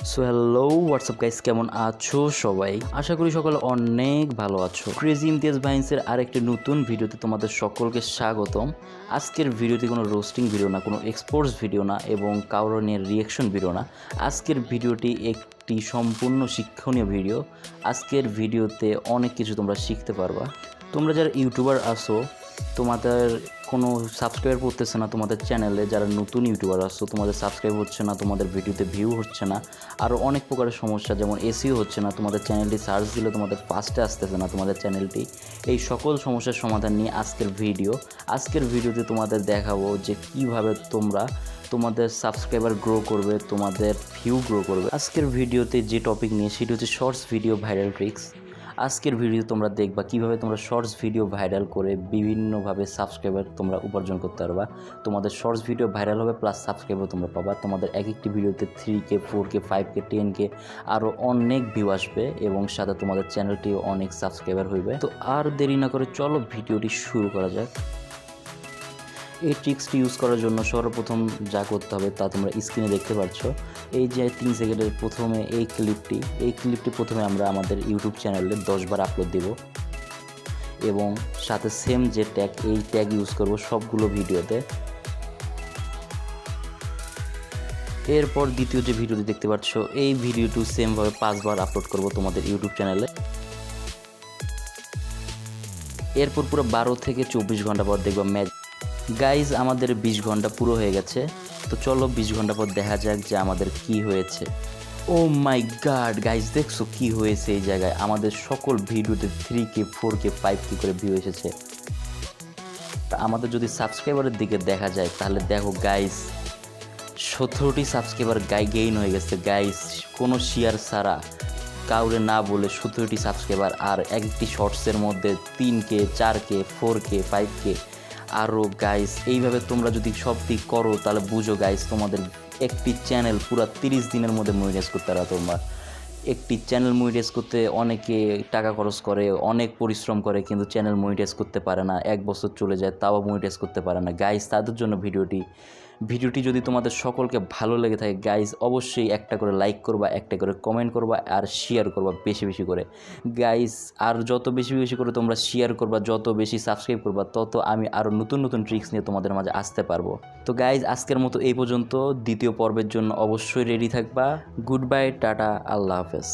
So hello WhatsApp guys, কেমন আছো সবাই? আশা করি সকলে অনেক ভালো আছো। ক্রেজি ইমতিয়াজ ভাইন্সের আরেকটি নতুন ভিডিওতে তোমাদের সকলকে স্বাগতম। আজকের ভিডিওতে কোনো রোস্টিং ভিডিও না, কোনো এক্সপোর্টস ভিডিও না এবং কারোর নিয়ে রিয়াকশন ভিডিও না। আজকের ভিডিওটি একটি সম্পূর্ণ শিক্ষণীয় ভিডিও। আজকের ভিডিওতে অনেক কিছু তোমরা শিখতে পারবা। তোমরা যারা ইউটিউবার আসো, তোমাদের কোনো সাবস্ক্রাইবার করতেছে না তোমাদের চ্যানেলে, যারা নতুন ইউটিউবার আসছো তোমাদের সাবস্ক্রাইব হচ্ছে না, তোমাদের ভিডিওতে ভিউ হচ্ছে না, আরও অনেক প্রকারের সমস্যা, যেমন এসিও হচ্ছে না, তোমাদের চ্যানেলটি সার্চ দিলে তোমাদের ফার্স্টে আসতেছে না তোমাদের চ্যানেলটি। এই সকল সমস্যার সমাধান নিয়ে আজকের ভিডিওতে তোমাদের দেখাবো যে কিভাবে তোমরা তোমাদের সাবস্ক্রাইবার গ্রো করবে, তোমাদের ভিউ গ্রো করবে। আজকের ভিডিওতে যে টপিক নিয়ে সেটি হচ্ছে শর্টস ভিডিও ভাইরাল ট্রিক্স। আজকের ভিডিও তোমরা দেখবা কিভাবে তোমরা শর্টস ভিডিও ভাইরাল করে বিভিন্নভাবে সাবস্ক্রাইবার তোমরা উপার্জন করতে পারবা। তোমাদের শর্টস ভিডিও ভাইরাল হবে প্লাস সাবস্ক্রাইবার তোমরা পাবা। তোমাদের এক একটি ভিডিওতে 3K 4K 5K 10K আরও অনেক ভিউ আসবে এবং সাথে তোমাদের চ্যানেলটিও অনেক সাবস্ক্রাইবার হইবে। তো আর দেরি না করে চলো ভিডিওটি শুরু করা যাক। এই ট্রিক্সটি ইউজ করার জন্য সর্বপ্রথম যা করতে হবে তা তোমরা স্ক্রিনে দেখতে পাচ্ছ। এই যে 3 সেকেন্ডের প্রথমে এই ক্লিপটি প্রথমে আমরা আমাদের ইউটিউব চ্যানেলে 10 বার আপলোড দেব এবং সাথে সেম যে ট্যাগ, এই ট্যাগ ইউজ করব সবগুলো ভিডিওতে। এরপর দ্বিতীয় যে ভিডিওটি দেখতে পাচ্ছ, এই ভিডিওটি সেমভাবে 5 বার আপলোড করব তোমাদের ইউটিউব চ্যানেলে। এরপর পুরো 12 থেকে 24 ঘন্টা পর দেখবা ম্যাচ। গাইজ, আমাদের 20 ঘন্টা পুরো হয়ে গেছে। তো চলো 20 ঘন্টা পর দেখা যাক যে আমাদের কি হয়েছে। ও মাই গড গাইজ, দেখছো কি হয়েছে? এই জায়গায় আমাদের সকল ভিডিওতে 3K 4K 5K করে ভিউ এসেছে। আমাদের যদি সাবস্ক্রাইবারের দিকে দেখা যায় তাহলে দেখো গাইজ, 17টি সাবস্ক্রাইবার গেইন হয়ে গেছে গাইজ, কোনো শেয়ার ছাড়া, কাউরে না বলে 17টি সাবস্ক্রাইবার। আর এক একটি শর্টসের মধ্যে 3K 4K 4K 5K আরও গাইস। এইভাবে তোমরা যদি সব দিক করো তাহলে বুঝো গাইস, তোমাদের একটি চ্যানেল পুরো 30 দিনের মধ্যে মনিটাইজ করতে পারো। তোমরা একটি চ্যানেল মনিটাইজ করতে অনেকে টাকা খরচ করে, অনেক পরিশ্রম করে, কিন্তু চ্যানেল মনিটাইজ করতে পারে না, 1 বছর চলে যায় তাও মনিটাইজ করতে পারে না গাইস। তাদের জন্য ভিডিওটি যদি তোমাদের সকলকে ভালো লেগে থাকে গাইস, অবশ্যই একটা করে লাইক করবা, একটা করে কমেন্ট করবা আর শেয়ার করবা বেশি বেশি করে গাইস। আর যত বেশি বেশি করে তোমরা শেয়ার করবা, যত বেশি সাবস্ক্রাইব করবা, তত আমি আরও নতুন নতুন ট্রিক্স নিয়ে তোমাদের মাঝে আসতে পারবো। তো গাইস, আজকের মতো এই পর্যন্ত। দ্বিতীয় পর্বের জন্য অবশ্যই রেডি থাকবা। গুড বাই, টাটা, আল্লাহ হাফেজ।